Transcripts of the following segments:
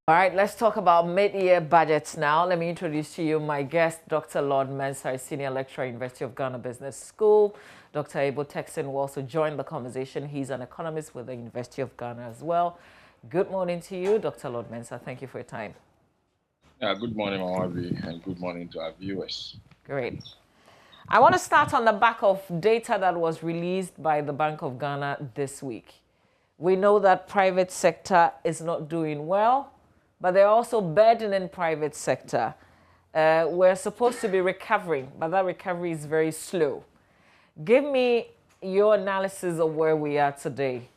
All right, let's talk about mid-year budgets now. Let me introduce to you my guest, Dr. Lord Mensah, Senior Lecturer, University of Ghana Business School. Dr. Abel Texan will also join the conversation. He's an economist with the University of Ghana as well. Good morning to you, Dr. Lord Mensah. Thank you for your time. Good morning, Mamavi, and good morning to our viewers. Great. I want to start on the back of data that was released by the Bank of Ghana this week. We know that private sector is not doing well, but they're also burdening private sector. We're supposed to be recovering, but that recovery is very slow. Give me your analysis of where we are today.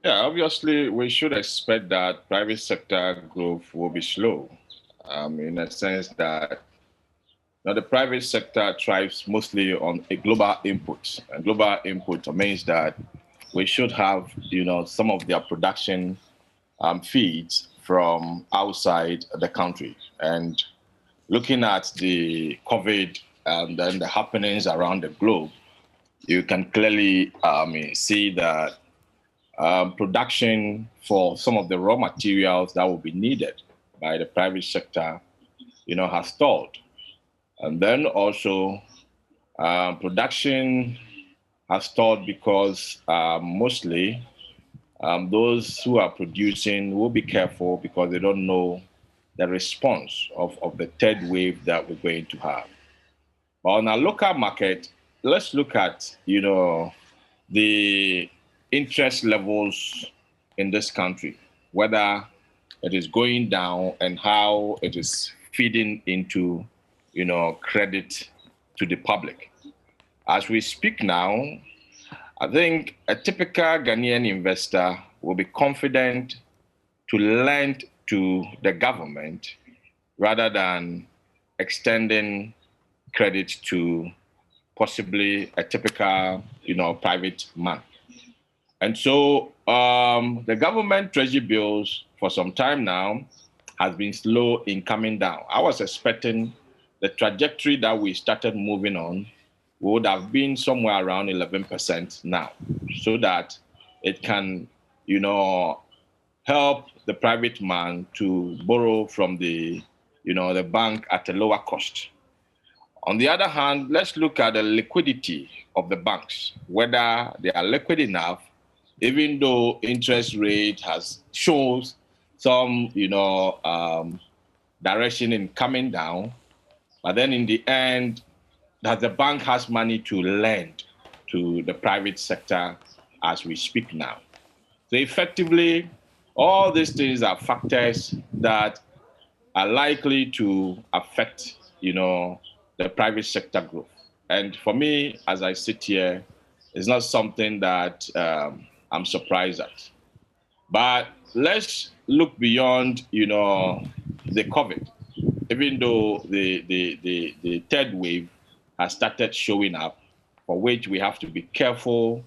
Yeah, obviously, we should expect that private sector growth will be slow, in a sense that the private sector thrives mostly on a global input. And global input means that we should have, some of their production feeds from outside the country. And looking at the COVID and then the happenings around the globe, you can clearly see that production for some of the raw materials that will be needed by the private sector, has stalled. And then also production has stalled because mostly those who are producing will be careful because they don't know the response of the third wave that we're going to have. But on our local market, let's look at, the interest levels in this country, whether it is going down and how it is feeding into, credit to the public. As we speak now, I think a typical Ghanaian investor will be confident to lend to the government rather than extending credit to possibly a typical, private man. And so the government treasury bills for some time now has been slow in coming down. I was expecting the trajectory that we started moving on would have been somewhere around 11% now, so that it can, help the private man to borrow from the bank at a lower cost. On the other hand, let's look at the liquidity of the banks, whether they are liquid enough, even though interest rate shows some, direction in coming down, but then in the end, that the bank has money to lend to the private sector as we speak now. So effectively, all these things are factors that are likely to affect, the private sector growth. And for me, as I sit here, it's not something that I'm surprised at. But let's look beyond, the COVID. Even though the third wave has started showing up, for which we have to be careful,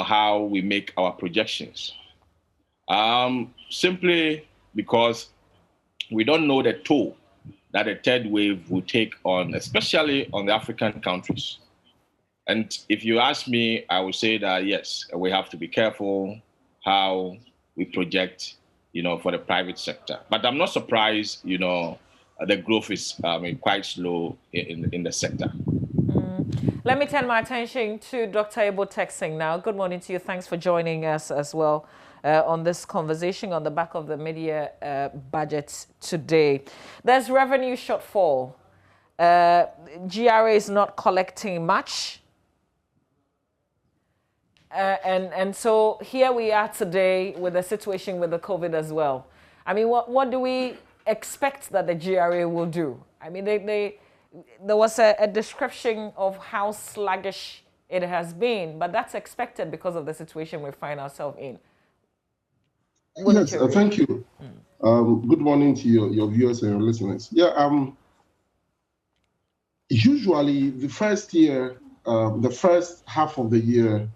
how we make our projections. Simply because we don't know the toll that a third wave will take on, especially on the African countries. And if you ask me, I would say that yes, we have to be careful how we project, for the private sector. But I'm not surprised, the growth is quite slow in the sector. Let me turn my attention to Dr. Abel Texan now. Good morning to you. Thanks for joining us as well on this conversation on the back of the mid-year budget today. There's revenue shortfall. GRA is not collecting much. And so here we are today with the situation with the COVID as well. I mean, what do we expect that the GRA will do? I mean, there was a description of how sluggish it has been, but that's expected because of the situation we find ourselves in. Yes, thank you. Good morning to your viewers and your listeners. Yeah, usually the first half of the year,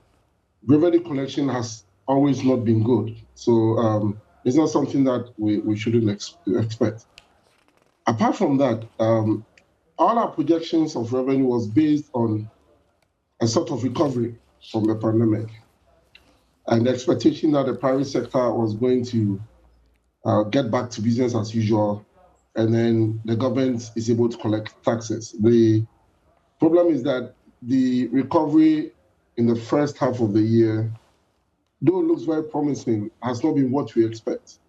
revenue collection has always not been good. So it's not something that we shouldn't expect. Apart from that, all our projections of revenue was based on a sort of recovery from the pandemic. and the expectation that the private sector was going to get back to business as usual, and then the government is able to collect taxes. The problem is that the recovery in the first half of the year, though it looks very promising, has not been what we expect.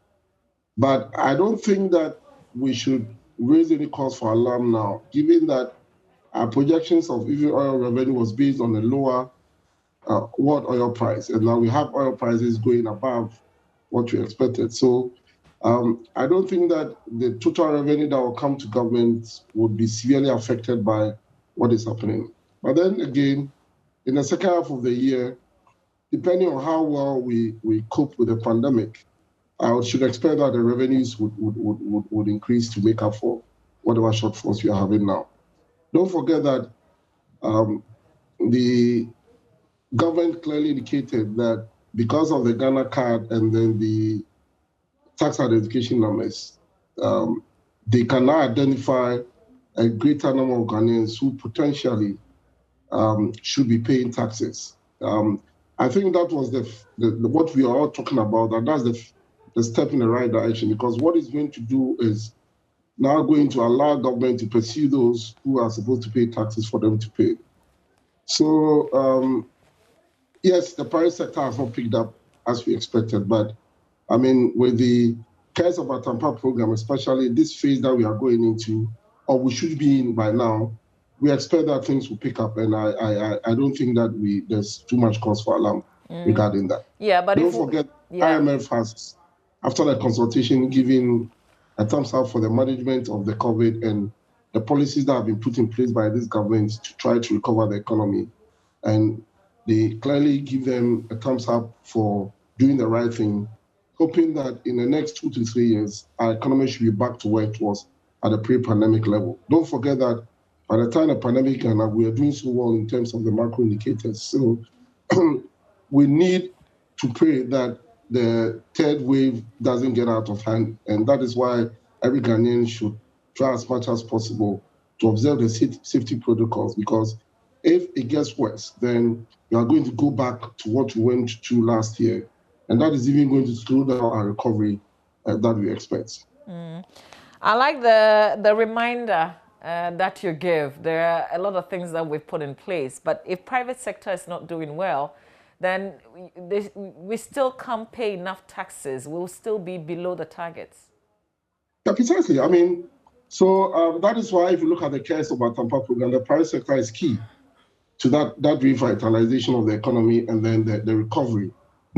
But I don't think that we should raise any cause for alarm now, given that our projections of even oil revenue was based on a lower world oil price, and now we have oil prices going above what we expected. So I don't think that the total revenue that will come to government would be severely affected by what is happening. But then again, in the second half of the year, depending on how well we cope with the pandemic, I should expect that the revenues would increase to make up for whatever shortfalls we are having now. Don't forget that the government clearly indicated that because of the Ghana card and then the tax identification numbers, they can now identify a greater number of Ghanaians who potentially should be paying taxes. I think that was what we are all talking about, and that's the step in the right direction, because what it's going to do is now going to allow government to pursue those who are supposed to pay taxes for them to pay. So yes, the private sector has not picked up as we expected, but I mean, with the Cares of Atampa program, especially this phase that we are going into, or we should be in by now, we expect that things will pick up, and I don't think that there's too much cause for alarm regarding that. Yeah, but don't forget, IMF has, after the consultation, given a thumbs up for the management of the COVID and the policies that have been put in place by this government to try to recover the economy. And they clearly give them a thumbs up for doing the right thing, hoping that in the next 2 to 3 years, our economy should be back to where it was at the pre-pandemic level. Don't forget that by the time the pandemic ended, we are doing so well in terms of the macro indicators. So we need to pray that the third wave doesn't get out of hand. And that is why every Ghanaian should try as much as possible to observe the safety protocols, because if it gets worse, then we are going to go back to what we went through last year. And that is even going to slow down our recovery that we expect. I like the reminder that you give. There are a lot of things that we've put in place, but if private sector is not doing well, then we still can't pay enough taxes. We'll still be below the targets. Yeah, precisely. I mean, so that is why if you look at the Cares of Atampa program, the private sector is key to that revitalization of the economy and then the recovery.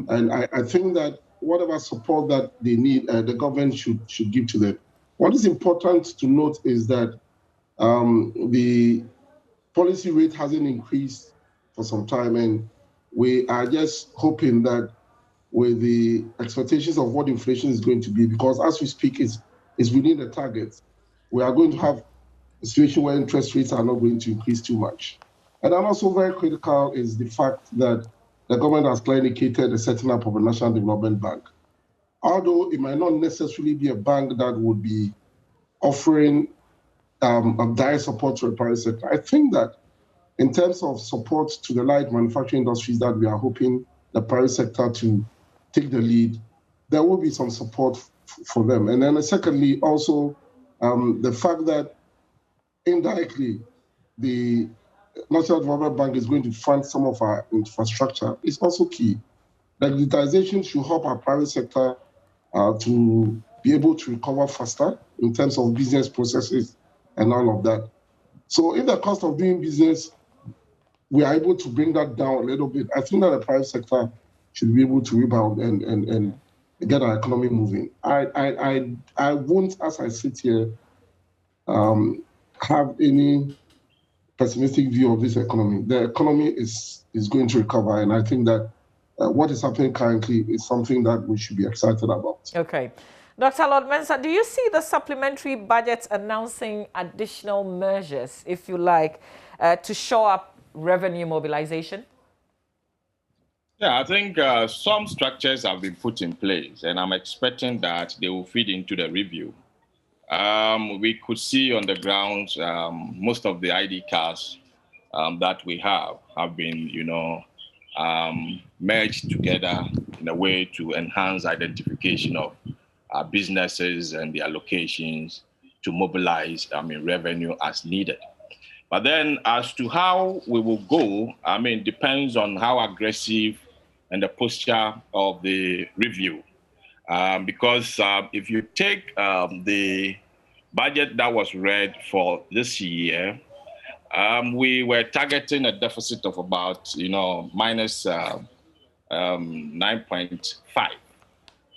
And I think that whatever support that they need, the government should give to them. What is important to note is that the policy rate hasn't increased for some time, and we are just hoping that with the expectations of what inflation is going to be, because as we speak, it's within the targets, we are going to have a situation where interest rates are not going to increase too much. And then also very critical is the fact that the government has clearly indicated the setting up of a National Development Bank. Although it might not necessarily be a bank that would be offering a direct support to the private sector, I think that in terms of support to the light manufacturing industries that we are hoping the private sector to take the lead, there will be some support for them. And then secondly, also the fact that indirectly the National Development Bank is going to fund some of our infrastructure is also key. The digitization should help our private sector to be able to recover faster in terms of business processes and all of that. So if the cost of doing business, we are able to bring that down a little bit, I think that the private sector should be able to rebound and get our economy moving. I won't, as I sit here, have any pessimistic view of this economy. The economy is going to recover, and I think that what is happening currently is something that we should be excited about. Okay. Dr. Lord Mensah, do you see the supplementary budget announcing additional measures, if you like, to shore up revenue mobilization? Yeah, I think some structures have been put in place, and I'm expecting that they will feed into the review. We could see on the ground most of the ID cards that we have been, merged together in a way to enhance identification of businesses and their locations to mobilize, revenue as needed. But then as to how we will go, depends on how aggressive and the posture of the review. Because if you take the budget that was read for this year, we were targeting a deficit of about, minus 9.5.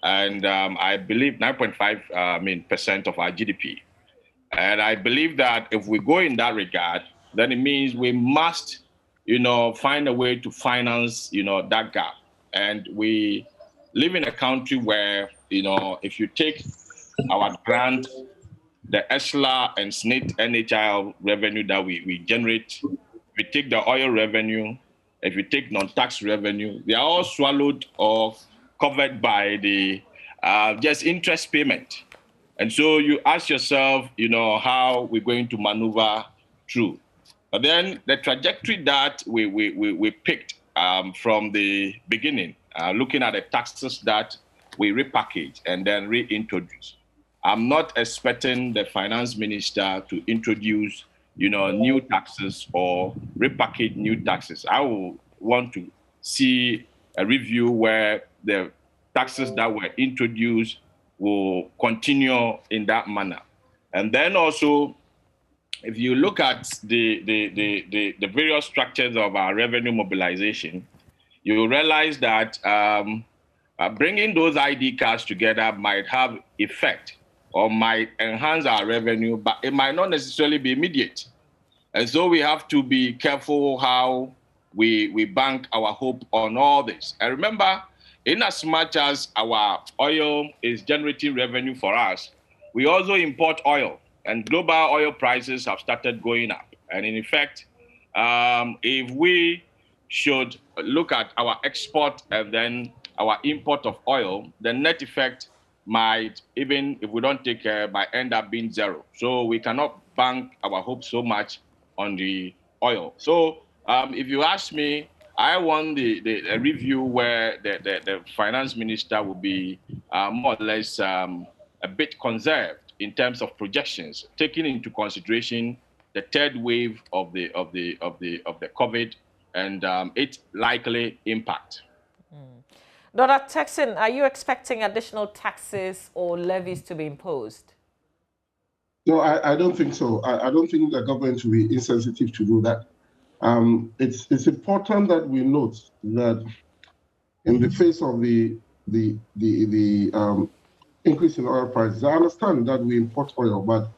And I believe 9.5 percent of our GDP. And I believe that if we go in that regard, then it means we must, find a way to finance, that gap. And we live in a country where, if you take our grant, the ESLA and SNIT NHIL revenue that we generate, we take the oil revenue, if you take non-tax revenue, they are all swallowed or covered by the just interest payment. And so you ask yourself, how we're going to maneuver through. But then the trajectory that we picked from the beginning, looking at the taxes that we repackage and then reintroduce. I'm not expecting the finance minister to introduce, new taxes or repackage new taxes. I will want to see a review where the taxes that were introduced will continue in that manner. And then also, if you look at the various structures of our revenue mobilization, you will realize that bringing those ID cards together might have effect or might enhance our revenue, but it might not necessarily be immediate. And so we have to be careful how we bank our hope on all this. And remember, in as much as our oil is generating revenue for us, we also import oil, and global oil prices have started going up. And in effect, if we should look at our export and then our import of oil, the net effect might, even if we don't take care, might end up being zero. So we cannot bank our hope so much on the oil. So if you ask me, I want a review where the finance minister will be more or less a bit conserved in terms of projections, taking into consideration the third wave of the COVID and its likely impact. Dr. Texan, are you expecting additional taxes or levies to be imposed? No, I don't think so. I don't think the government will be insensitive to do that. It's important that we note that in the face of the increase in oil prices, I understand that we import oil, but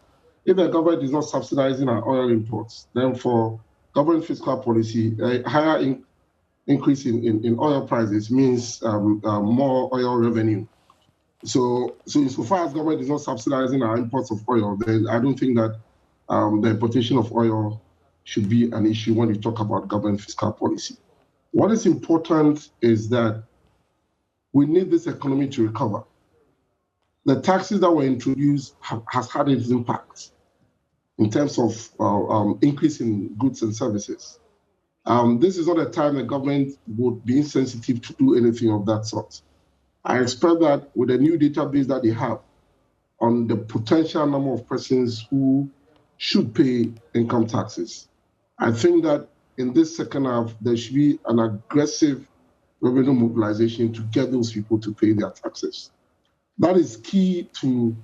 if the government is not subsidizing our oil imports, then for government fiscal policy, a higher increase in oil prices means more oil revenue. So insofar as government is not subsidizing our imports of oil, then I don't think that the importation of oil should be an issue when we talk about government fiscal policy. What is important is that we need this economy to recover. The taxes that were introduced has had its impact in terms of increase in goods and services. This is not a time the government would be insensitive to do anything of that sort. I expect that with the new database that they have on the potential number of persons who should pay income taxes, I think that in this second half, there should be an aggressive revenue mobilization to get those people to pay their taxes. That is key to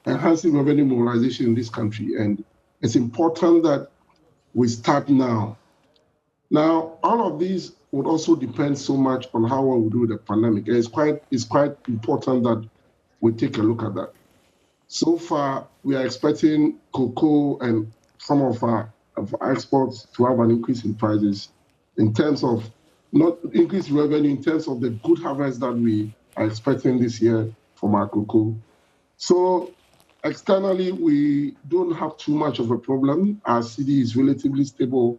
enhancing revenue mobilization in this country. And it's important that we start now. Now, all of these would also depend so much on how well we do with the pandemic. And it's quite important that we take a look at that. So far, we are expecting cocoa and some of our exports to have an increase in prices in terms of not increased revenue, in terms of the good harvest that we are expecting this year from our cocoa. So externally, we don't have too much of a problem. Our city is relatively stable.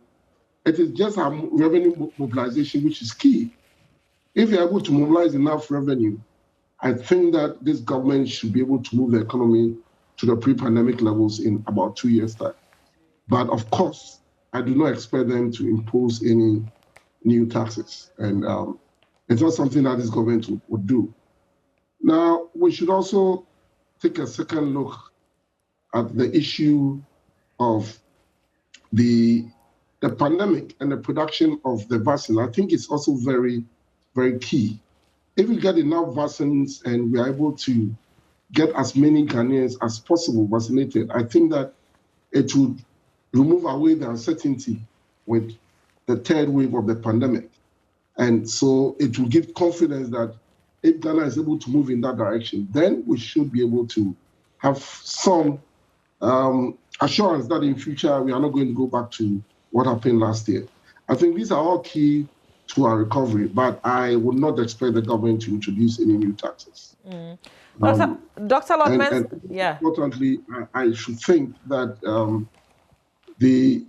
It is just our revenue mobilization which is key. If you're able to mobilize enough revenue, I think that this government should be able to move the economy to the pre-pandemic levels in about 2 years' time. But of course, I do not expect them to impose any new taxes. And it's not something that this government would do. Now, we should also take a second look at the issue of the pandemic and the production of the vaccine. I think it's also very, very key. If we get enough vaccines and we are able to get as many Ghanaians as possible vaccinated, I think that it would remove away the uncertainty with the third wave of the pandemic. And so it will give confidence that if Ghana is able to move in that direction, then we should be able to have some assurance that in future we are not going to go back to what happened last year. I think these are all key to our recovery, but I would not expect the government to introduce any new taxes. Dr. Lodmans, and importantly, I should think that the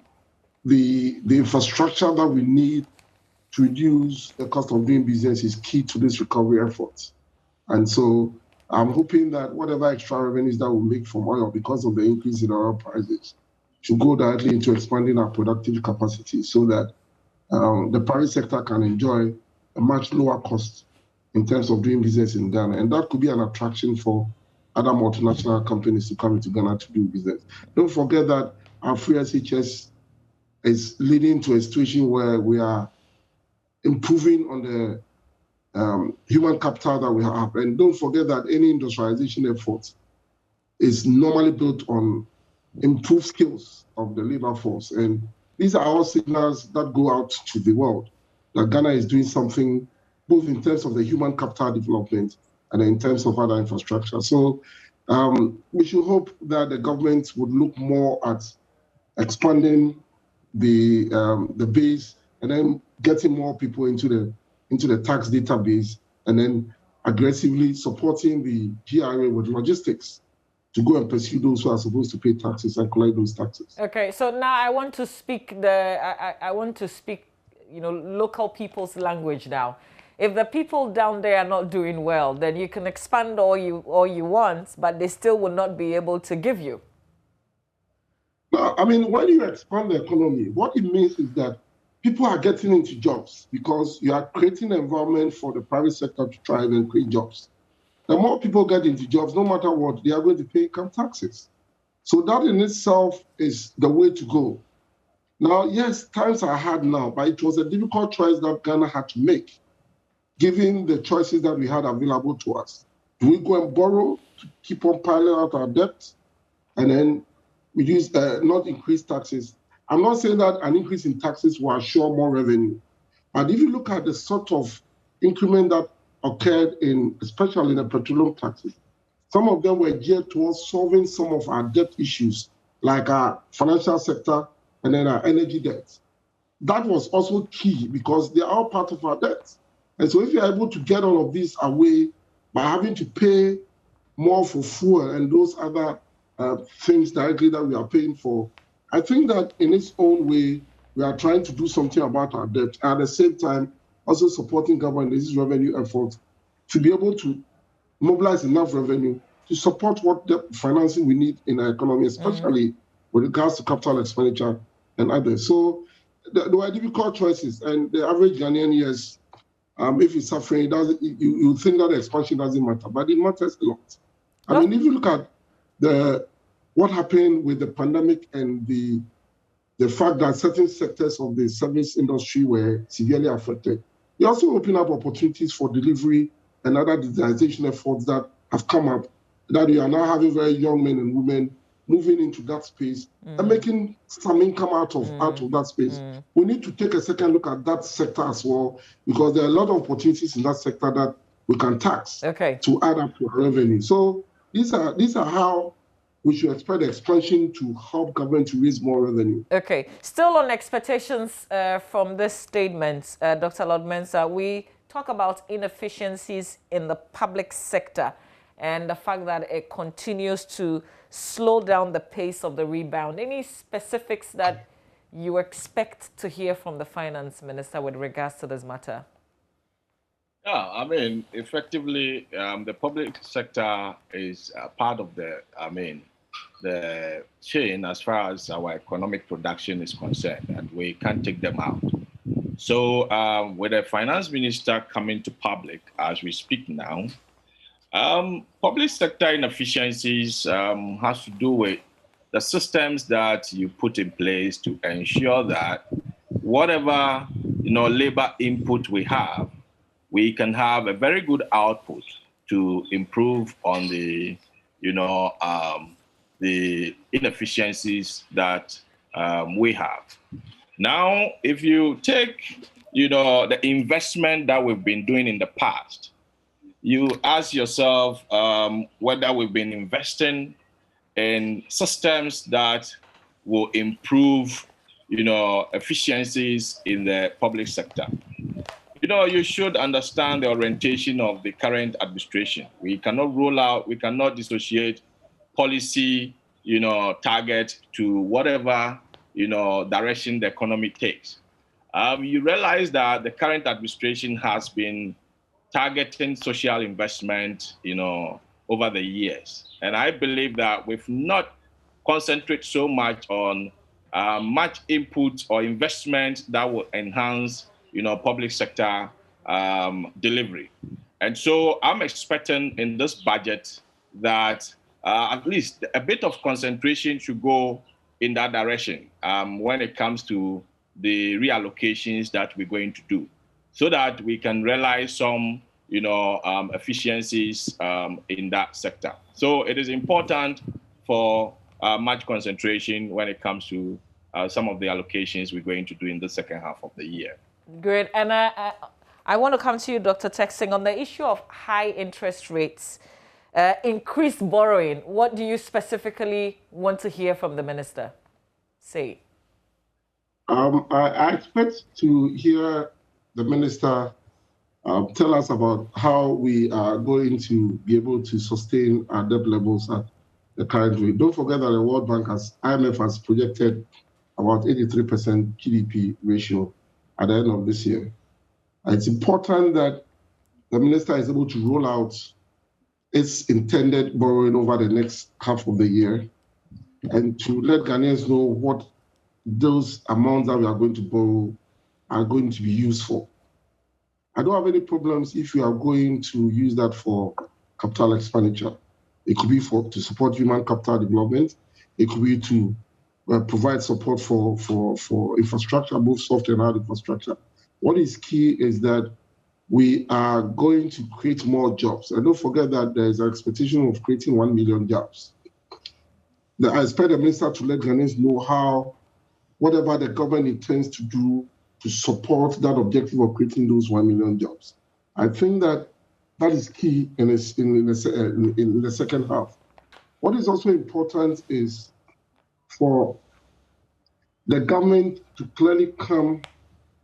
infrastructure that we need to reduce the cost of doing business is key to this recovery efforts. And so I'm hoping that whatever extra revenues that we'll make from oil because of the increase in oil prices should go directly into expanding our productive capacity so that the private sector can enjoy a much lower cost in terms of doing business in Ghana. And that could be an attraction for other multinational companies to come into Ghana to do business. Don't forget that our free SHS is leading to a situation where we are improving on the human capital that we have. And don't forget that any industrialization effort is normally built on improved skills of the labor force. And these are all signals that go out to the world that Ghana is doing something both in terms of the human capital development and in terms of other infrastructure. So we should hope that the government would look more at expanding the base and then getting more people into the tax database and then aggressively supporting the GRA with logistics to go and pursue those who are supposed to pay taxes and collect those taxes. Okay, so now I want to speak local people's language now. If the people down there are not doing well, then you can expand all you want, but they still will not be able to give you. No, I mean, when you expand the economy, what it means is that people are getting into jobs because you are creating an environment for the private sector to try and create jobs. The more people get into jobs, no matter what, they are going to pay income taxes. So that in itself is the way to go. Now, yes, times are hard now, but it was a difficult choice that Ghana had to make, given the choices that we had available to us. Do we go and borrow to keep on piling out our debt and then reduce, not increase taxes? I'm not saying that an increase in taxes will assure more revenue. But if you look at the sort of increment that occurred especially in the petroleum taxes, some of them were geared towards solving some of our debt issues, like our financial sector and then our energy debt. That was also key because they are all part of our debt. And so if you're able to get all of this away by having to pay more for fuel and those other things directly that we are paying for, I think that in its own way, we are trying to do something about our debt. At the same time, also supporting government in this revenue effort to be able to mobilize enough revenue to support what debt financing we need in our economy, especially with regards to capital expenditure and others. So there were difficult choices, and the average Ghanaian, yes, if he's suffering, you think that the expansion doesn't matter, but it matters a lot. I mean, if you look at what happened with the pandemic and the fact that certain sectors of the service industry were severely affected, it also opened up opportunities for delivery and other digitization efforts that have come up, that you are now having very young men and women moving into that space and making some income out of that space. We need to take a second look at that sector as well, because there are a lot of opportunities in that sector that we can tax to add up to our revenue. So these are how we should expect the expansion to help government to raise more revenue. Okay. Still on expectations from this statement, Dr. Lodmans, we talk about inefficiencies in the public sector and the fact that it continues to slow down the pace of the rebound. Any specifics that you expect to hear from the finance minister with regards to this matter? Yeah, I mean, effectively, the public sector is part of the chain as far as our economic production is concerned, and we can't take them out. So with the finance minister coming to public as we speak now, public sector inefficiencies has to do with the systems that you put in place to ensure that whatever labor input we have, we can have a very good output to improve on the the inefficiencies that we have. Now, if you take the investment that we've been doing in the past, you ask yourself whether we've been investing in systems that will improve, efficiencies in the public sector. You should understand the orientation of the current administration. We cannot we cannot dissociate policy, target to whatever, direction the economy takes. You realize that the current administration has been targeting social investment, over the years. And I believe that we've not concentrated so much on much input or investment that will enhance, public sector delivery. And so I'm expecting in this budget that at least a bit of concentration should go in that direction when it comes to the reallocations that we're going to do, so that we can realize some, efficiencies in that sector. So it is important for much concentration when it comes to some of the allocations we're going to do in the second half of the year. Great. And I want to come to you, Dr. Texting, on the issue of high interest rates, increased borrowing. What do you specifically want to hear from the minister? Say. I expect to hear the minister tell us about how we are going to be able to sustain our debt levels at the current rate. Don't forget that the World Bank IMF has projected about 83% GDP ratio at the end of this year. It's important that the minister is able to roll out its intended borrowing over the next half of the year and to let Ghanaians know what those amounts that we are going to borrow are going to be used for. I don't have any problems if you are going to use that for capital expenditure. It could be to support human capital development. It could be to provide support for infrastructure, both soft and hard infrastructure. What is key is that we are going to create more jobs. And don't forget that there is an expectation of creating 1 million jobs. I expect the minister to let Ghanaians know how whatever the government intends to do to support that objective of creating those 1 million jobs. I think that is key in the second half. What is also important is for the government to clearly come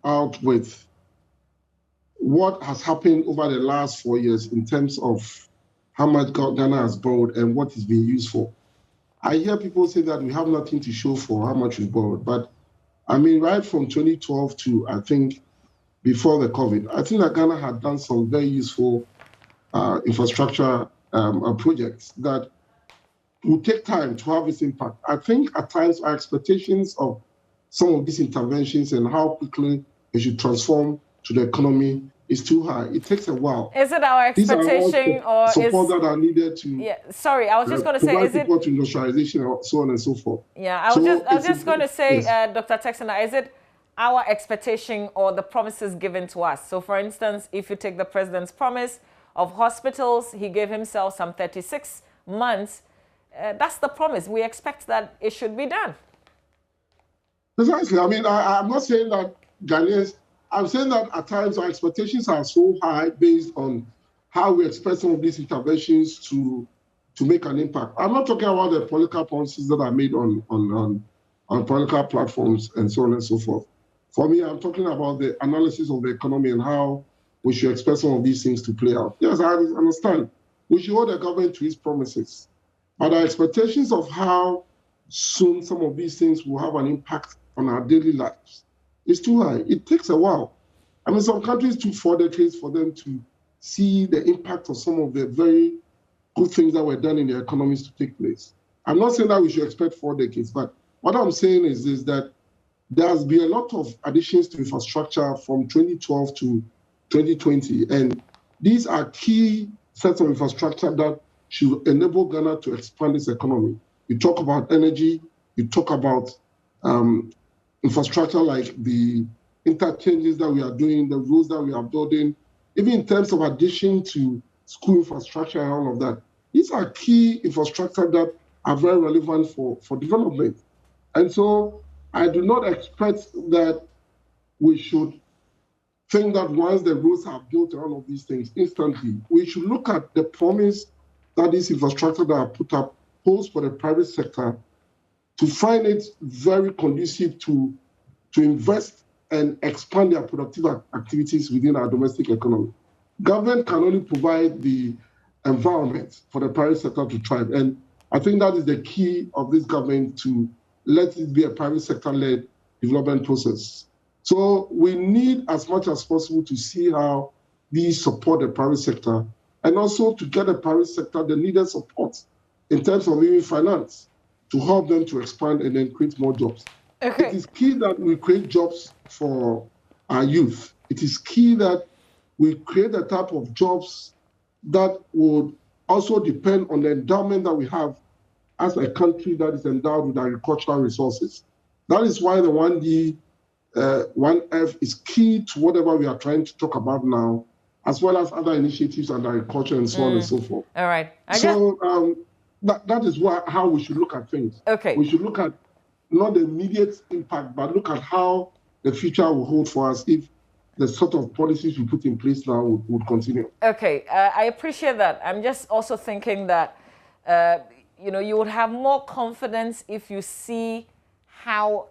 out with what has happened over the last 4 years in terms of how much Ghana has borrowed and what is being used for. I hear people say that we have nothing to show for how much we borrowed, but I mean, right from 2012 to, I think, before the COVID, I think that Ghana had done some very useful infrastructure projects that will take time to have its impact. I think at times our expectations of some of these interventions and how quickly they should transform to the economy is too high. It takes a while. Is it our expectation or support that are needed to? Yeah, sorry, I was just going to say, is it support to industrialization and so on and so forth? Yeah, I was just going to say, yes. Dr. Texana, is it our expectation or the promises given to us? So, for instance, if you take the president's promise of hospitals, he gave himself some 36 months. That's the promise. We expect that it should be done. Precisely. I mean, I'm not saying that Ghanaians. I'm saying that at times our expectations are so high based on how we expect some of these interventions to make an impact. I'm not talking about the political policies that are made on political platforms and so on and so forth. For me, I'm talking about the analysis of the economy and how we should expect some of these things to play out. Yes, I understand. We should hold the government to its promises. But our expectations of how soon some of these things will have an impact on our daily lives is too high. It takes a while. I mean, some countries took 4 decades for them to see the impact of some of the very good things that were done in their economies to take place. I'm not saying that we should expect 4 decades, but what I'm saying is that there has been a lot of additions to infrastructure from 2012 to 2020. And these are key sets of infrastructure that should enable Ghana to expand its economy. You talk about energy, you talk about infrastructure like the interchanges that we are doing, the roads that we are building, even in terms of addition to school infrastructure and all of that. These are key infrastructure that are very relevant for development. And so I do not expect that we should think that once the roads are built and all of these things instantly, we should look at the promise that this infrastructure that are put up holds for the private sector to find it very conducive to invest and expand their productive activities within our domestic economy. Government can only provide the environment for the private sector to thrive. And I think that is the key of this government, to let it be a private sector-led development process. So we need as much as possible to see how these support the private sector, and also to get the private sector the needed support in terms of even finance to help them to expand and then create more jobs. Okay. It is key that we create jobs for our youth. It is key that we create a type of jobs that would also depend on the endowment that we have as a country that is endowed with agricultural resources. That is why the 1D, 1F is key to whatever we are trying to talk about now, as well as other initiatives on agriculture and so on and so forth. All right. That is how we should look at things. Okay. We should look at not the immediate impact, but look at how the future will hold for us if the sort of policies we put in place now would continue. Okay, I appreciate that. I'm just also thinking that, you would have more confidence if you see how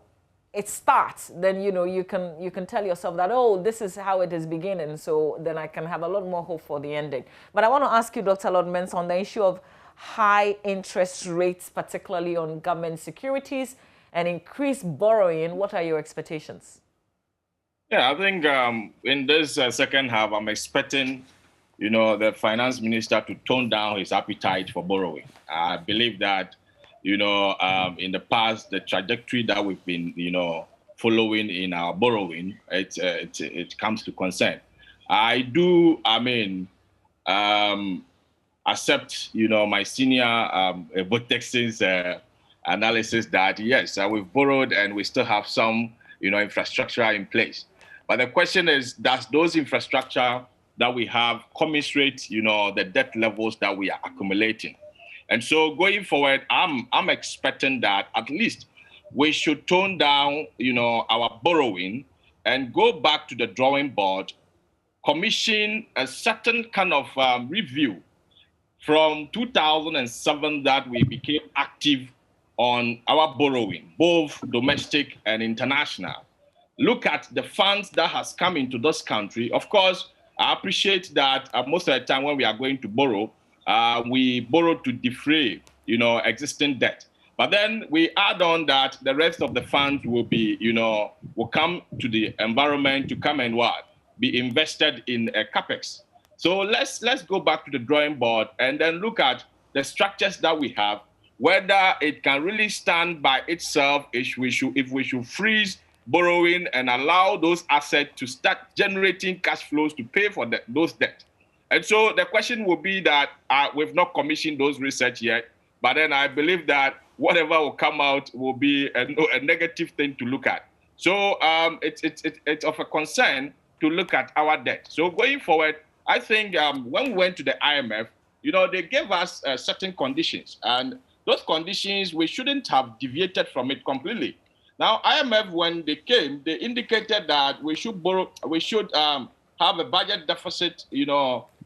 it starts. Then, you can tell yourself that, oh, this is how it is beginning. So then I can have a lot more hope for the ending. But I want to ask you, Dr. Lord-Mensah, on the issue of high interest rates, particularly on government securities, and increased borrowing. What are your expectations? Yeah, I think in this second half, I'm expecting, the finance minister to tone down his appetite for borrowing. I believe that, in the past, the trajectory that we've been, following in our borrowing, it comes to concern. I do, accept, my senior Votex's analysis that, yes, we've borrowed and we still have some, infrastructure in place. But the question is, does those infrastructure that we have commensurate, the debt levels that we are accumulating? And so going forward, I'm expecting that at least we should tone down, our borrowing and go back to the drawing board, commission a certain kind of review from 2007 that we became active on our borrowing, both domestic and international. Look at the funds that has come into this country. Of course, I appreciate that most of the time when we are going to borrow, we borrow to defray, existing debt. But then we add on that the rest of the funds will be, will come to the environment to come and be invested in capex. So let's go back to the drawing board and then look at the structures that we have, whether it can really stand by itself, if we should freeze borrowing and allow those assets to start generating cash flows to pay for those debts. And so the question will be that we've not commissioned those research yet, but then I believe that whatever will come out will be a negative thing to look at. So it's of a concern to look at our debt. So going forward, I think when we went to the IMF, they gave us certain conditions, and those conditions, we shouldn't have deviated from it completely. Now, IMF, when they came, they indicated that we should have a budget deficit,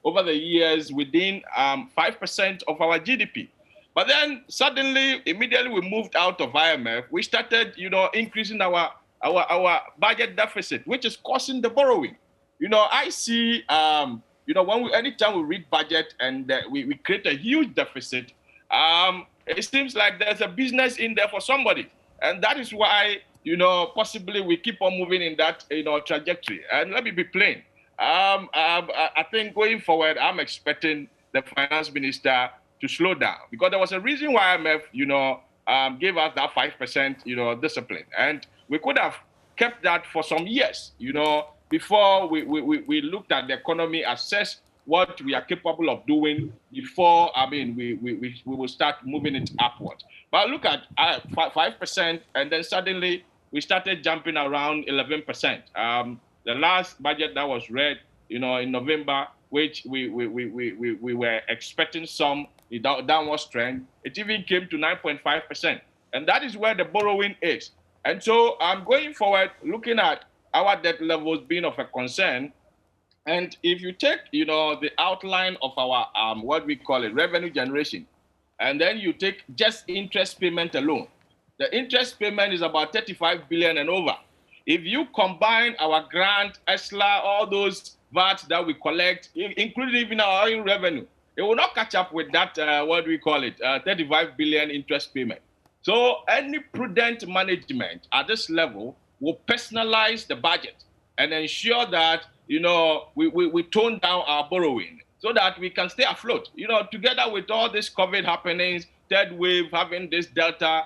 over the years within 5% of our GDP. But then suddenly, immediately we moved out of IMF, we started, increasing our budget deficit, which is causing the borrowing. I see, anytime we read budget and we create a huge deficit, it seems like there's a business in there for somebody. And that is why, possibly we keep on moving in that, trajectory. And let me be plain. I think going forward, I'm expecting the finance minister to slow down, because there was a reason why IMF, gave us that 5%, discipline. And we could have kept that for some years, before we looked at the economy, assessed what we are capable of doing before, we will start moving it upward. But look at 5%, and then suddenly we started jumping around 11%. The last budget that was read, in November, which we were expecting some downward trend, it even came to 9.5%. And that is where the borrowing is. And so I'm going forward, looking at our debt levels being of a concern. And if you take, the outline of our, what we call it, revenue generation, and then you take just interest payment alone, the interest payment is about 35 billion and over. If you combine our grant, ESLA, all those VAT that we collect, including even our own revenue, it will not catch up with that, 35 billion interest payment. So any prudent management at this level will personalize the budget and ensure that, we tone down our borrowing so that we can stay afloat. Together with all this COVID happenings, third wave, having this Delta,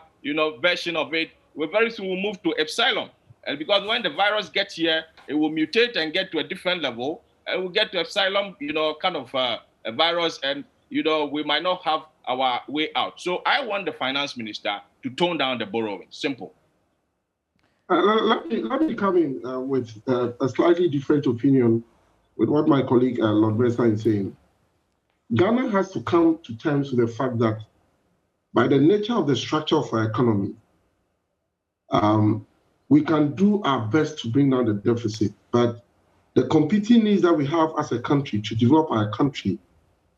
version of it, we very soon will move to Epsilon. And because when the virus gets here, it will mutate and get to a different level. And we'll get to Epsilon, kind of a virus, and, we might not have our way out. So I want the finance minister to tone down the borrowing. Simple. Let me come in with a slightly different opinion with what my colleague Lord Mensah is saying. Ghana has to come to terms with the fact that by the nature of the structure of our economy, we can do our best to bring down the deficit, but the competing needs that we have as a country to develop our country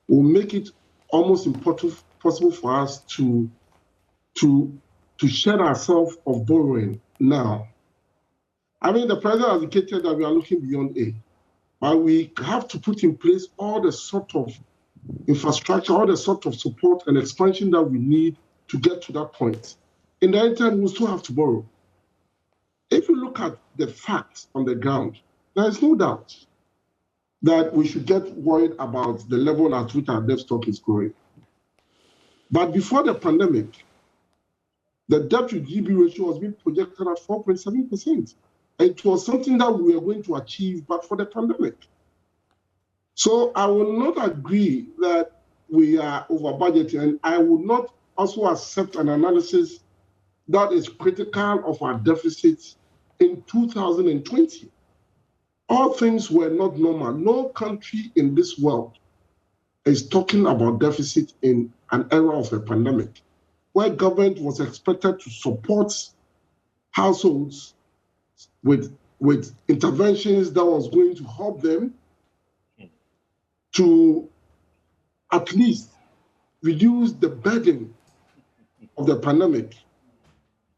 will make it almost impossible for us to shed ourselves of borrowing now. The president has indicated that we are looking beyond aid, but we have to put in place all the sort of infrastructure, all the sort of support and expansion that we need to get to that point. In the interim, we'll still have to borrow. If you look at the facts on the ground, there is no doubt that we should get worried about the level at which our debt stock is growing. But before the pandemic, the debt to GDP ratio was being projected at 4.7%. It was something that we were going to achieve, but for the pandemic. So I will not agree that we are over budgeting, and I will not also accept an analysis that is critical of our deficits in 2020. All things were not normal. No country in this world is talking about deficit in an era of a pandemic, where government was expected to support households with interventions that was going to help them to at least reduce the burden of the pandemic.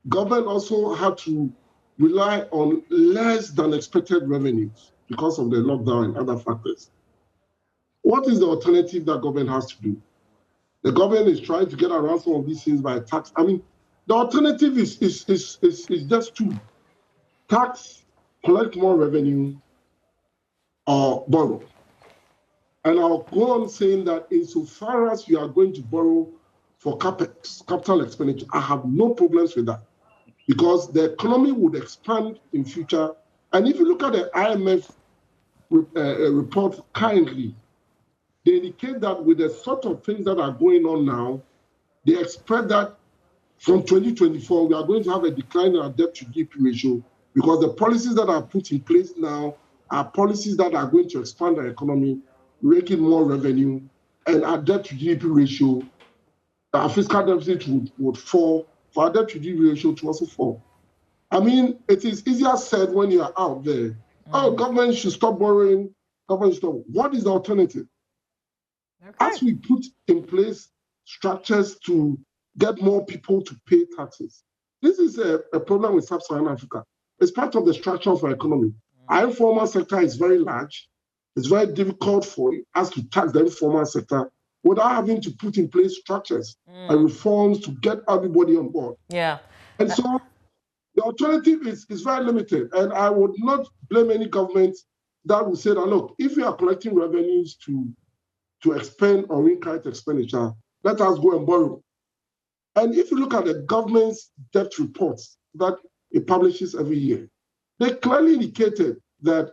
Government also had to rely on less than expected revenues because of the lockdown and other factors. What is the alternative that government has to do? The government is trying to get around some of these things by tax. The alternative is just two: tax, collect more revenue, or borrow. And I'll go on saying that insofar as you are going to borrow for capex, capital expenditure, I have no problems with that, because the economy would expand in future. And if you look at the IMF report currently, they indicate that with the sort of things that are going on now, they expect that from 2024, we are going to have a decline in our debt to GDP ratio, because the policies that are put in place now are policies that are going to expand our economy, making more revenue, and our debt to GDP ratio, our fiscal deficit would fall, for our debt to GDP ratio to also fall. It is easier said when you are out there. Oh, government should stop borrowing, government should stop. What is the alternative? Okay. As we put in place structures to get more people to pay taxes, this is a problem with sub-Saharan Africa. It's part of the structure of our economy. Our informal sector is very large. It's very difficult for us to tax the informal sector without having to put in place structures and reforms to get everybody on board. Yeah. And so the alternative is very limited. And I would not blame any government that will say that, look, if we are collecting revenues to expend or increase expenditure, let us go and borrow. And if you look at the government's debt reports that it publishes every year, they clearly indicated that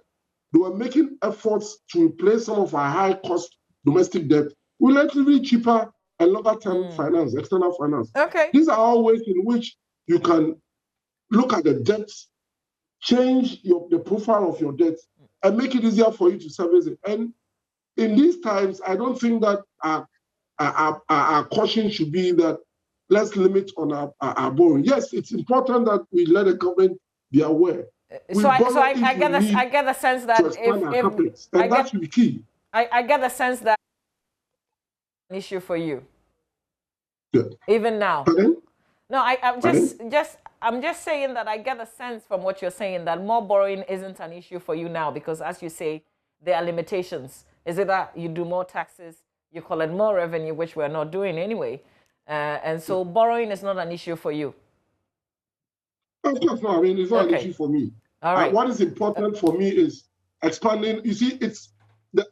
they were making efforts to replace some of our high-cost domestic debt with relatively cheaper and longer-term finance, external finance. Okay. These are all ways in which you can look at the debt, change the profile of your debt, and make it easier for you to service it. And in these times, I don't think that our caution should be that let's limit on our borrowing. Yes, it's important that we let the government be aware. So I get the sense that that should be key. I get the sense that an issue for you. Yeah. Even now. Pardon? No, I'm just saying that I get a sense from what you're saying that more borrowing isn't an issue for you now because, as you say, there are limitations. Is it that you do more taxes, you collect more revenue, which we're not doing anyway, and so borrowing is not an issue for you? Of course not. I mean, it's not an issue for me. All right. What is important for me is expanding. You see, it's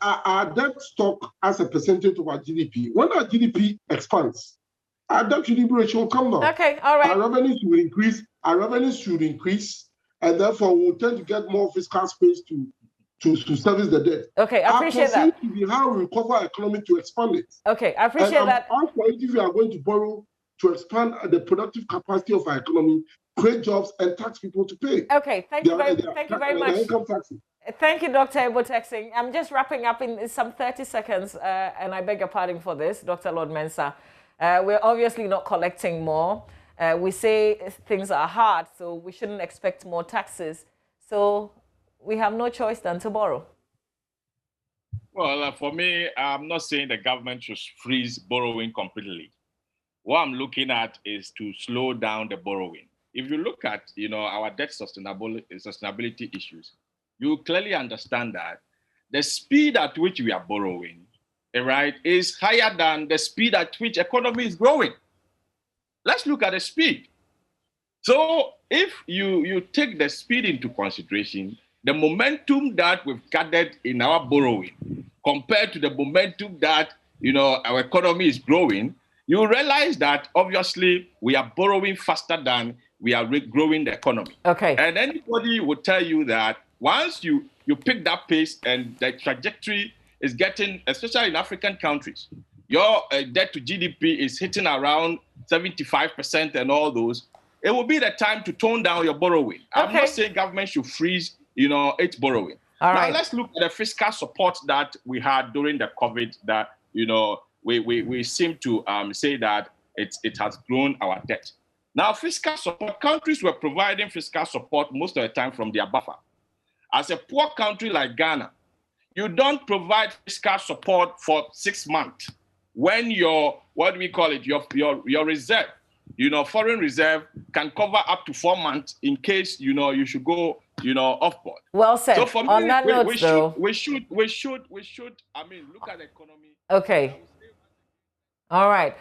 our debt stock as a percentage of our GDP. When our GDP expands, our debt to GDP ratio will come down. Okay, all right. Our revenues will increase. And therefore we'll tend to get more fiscal space to service the debt. Okay, I appreciate that. Our concern will be how we recover our economy to expand it. Okay, I appreciate that. And if we are going to borrow to expand the productive capacity of our economy, create jobs, and tax people to pay. Okay, thank you very much. Income taxes. Thank you, Dr. Ebo-Texing. I'm just wrapping up in some 30 seconds, and I beg your pardon for this, Dr. Lord Mensah. We're obviously not collecting more. We say things are hard, so we shouldn't expect more taxes. So we have no choice than to borrow. Well, for me, I'm not saying the government should freeze borrowing completely. What I'm looking at is to slow down the borrowing. If you look at, our debt sustainability issues, you clearly understand that the speed at which we are borrowing, right, is higher than the speed at which economy is growing. Let's look at the speed. So if you take the speed into consideration, the momentum that we've gathered in our borrowing compared to the momentum that, our economy is growing, you realize that obviously we are borrowing faster than we are growing the economy. Okay. And anybody would tell you that once you pick that pace and the trajectory is getting, especially in African countries, your debt to GDP is hitting around 75% and all those, it will be the time to tone down your borrowing. Okay. I'm not saying government should freeze, its borrowing. All now right. Let's look at the fiscal support that we had during the COVID that, we seem to say that it has grown our debt. Now, fiscal support, countries were providing fiscal support most of the time from their buffer. As a poor country like Ghana, you don't provide fiscal support for 6 months when your reserve, foreign reserve can cover up to 4 months in case, you should go, off board. Well said. So for me, on that note, we should, look at the economy. Okay. All right.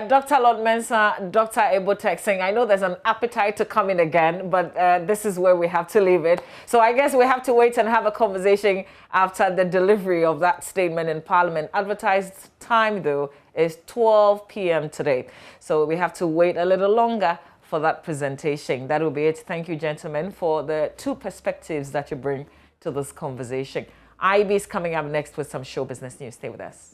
Dr. Lord Mensah, Dr. Ebo-Texing, I know there's an appetite to come in again, but this is where we have to leave it. So I guess we have to wait and have a conversation after the delivery of that statement in Parliament. Advertised time, though, is 12 p.m. today. So we have to wait a little longer for that presentation. That will be it. Thank you, gentlemen, for the two perspectives that you bring to this conversation. IB is coming up next with some show business news. Stay with us.